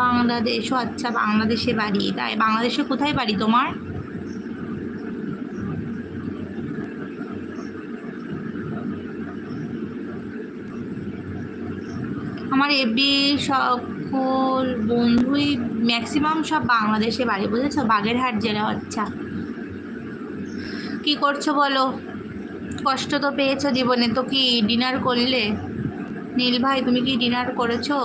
বাংলাদেশ, ও আচ্ছা, বাংলাদেশে বাড়ি। তাই বাংলাদেশে কোথায় বাড়ি তোমার? আমার এফবি সকল বন্ধুই ম্যাক্সিমাম সব বাংলাদেশে বাড়ি, বুঝেছো, বাগেরহাট জেলা। আচ্ছা, কি করছো বলো? কষ্ট তো পেয়েছো জীবনে, তো কি ডিনার করলে? নীল ভাই, তুমি কি ডিনার করেছো?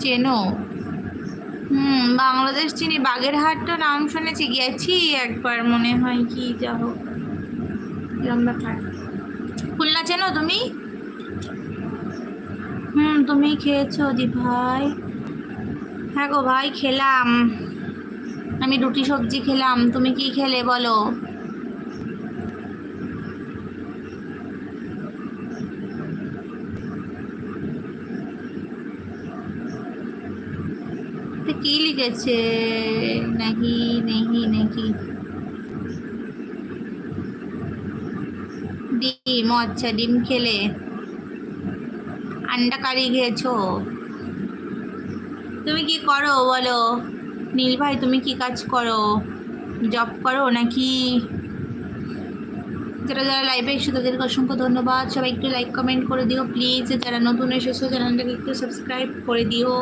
চেনো? বাংলাদেশ চিনি, বাগেরহাট তো নাম শুনেছি, গেছি একবার মনে হয়, কি যা হোক এরকম ব্যাপার। খুলনা চেনো তুমি? তুমি খেয়েছো দি ভাই? হ্যাঁ গো ভাই, খেলাম। আমি রুটি সবজি খেলাম, তুমি কি খেলে বলো? তো কি লিখেছে? নাহি, নেহি, নাকি? ডিম, ও আচ্ছা, ডিম খেলে। আন্ডা কারি খেয়েছো? তুমি কি করো বলো? নীল ভাই, তুমি কি কাজ করো? জব করো নাকি? যারা যারা লাইভে এসে তাদেরকে অসংখ্য ধন্যবাদ। সবাই একটু লাইক কমেন্ট করে দিও প্লিজ। যারা নতুন এসেছো চ্যানেলটাকে একটু সাবস্ক্রাইব করে দিও।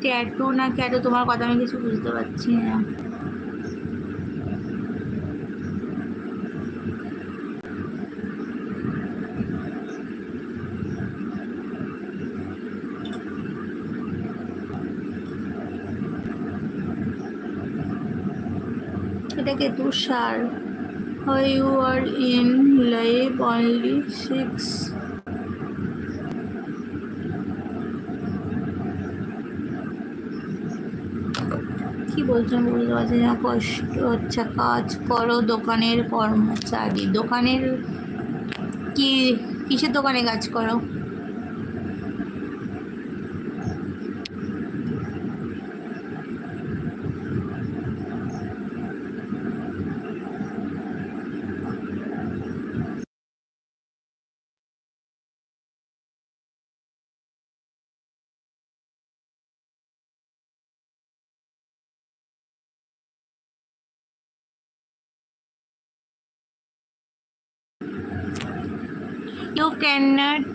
ট্যাটু না ক্যাটু, তোমার কথা আমি কিছু বুঝতে পারছি না। এটাকে তুষার। Why you are in live only 6? কি বলছেন বুঝতে পারছি না। কষ্ট হচ্ছে, কাজ করো দোকানের কর্মচারী। দোকানের কি, কিসের দোকানে কাজ করো? You cannot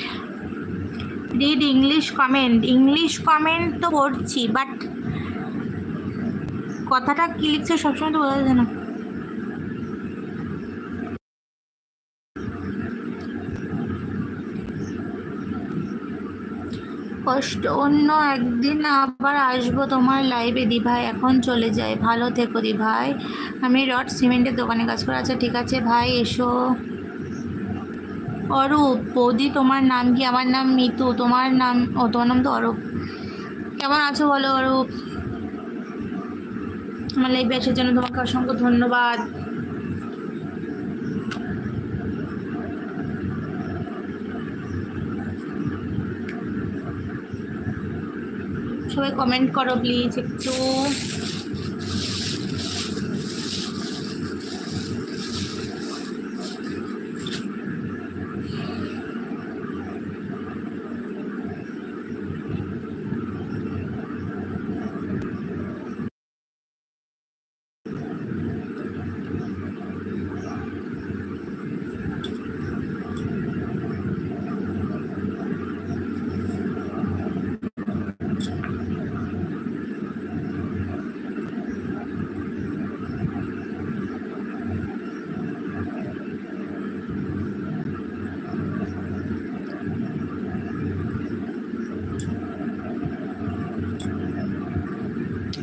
read English comment. English comment তো পড়ছি, বাট কথাটা কি লিখছে সবসময় তো বোঝা যাচ্ছে না। কষ্ট, অন্য একদিন আবার আসবো তোমার লাইভে দি ভাই, এখন চলে যাই। ভালো থেকো দি ভাই। আমি রড সিমেন্টের দোকানে কাজ করি। আচ্ছা ঠিক আছে ভাই, এসো। অরূপ বৌদি, তোমার নাম কি? আমার নাম মিতু। তোমার নাম? ও, তোমার নাম তো অরূপ। কেমন আছো বলো অরূপ? আমার লাইভে আসার জন্য তোমাকে অসংখ্য ধন্যবাদ। সবাই কমেন্ট করো প্লিজ একটু।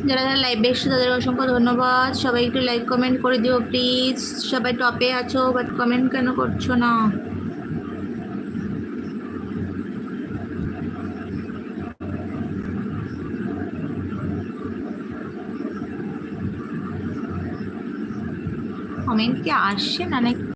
যারা যারা লাইভে এসছো তাদের অসংখ্য ধন্যবাদ। সবাই একটু লাইক কমেন্ট করে দিও প্লিজ। সবাই টপে আছো বাট কমেন্ট কেন করছো না? কমেন্ট কি আসছে না নাকি?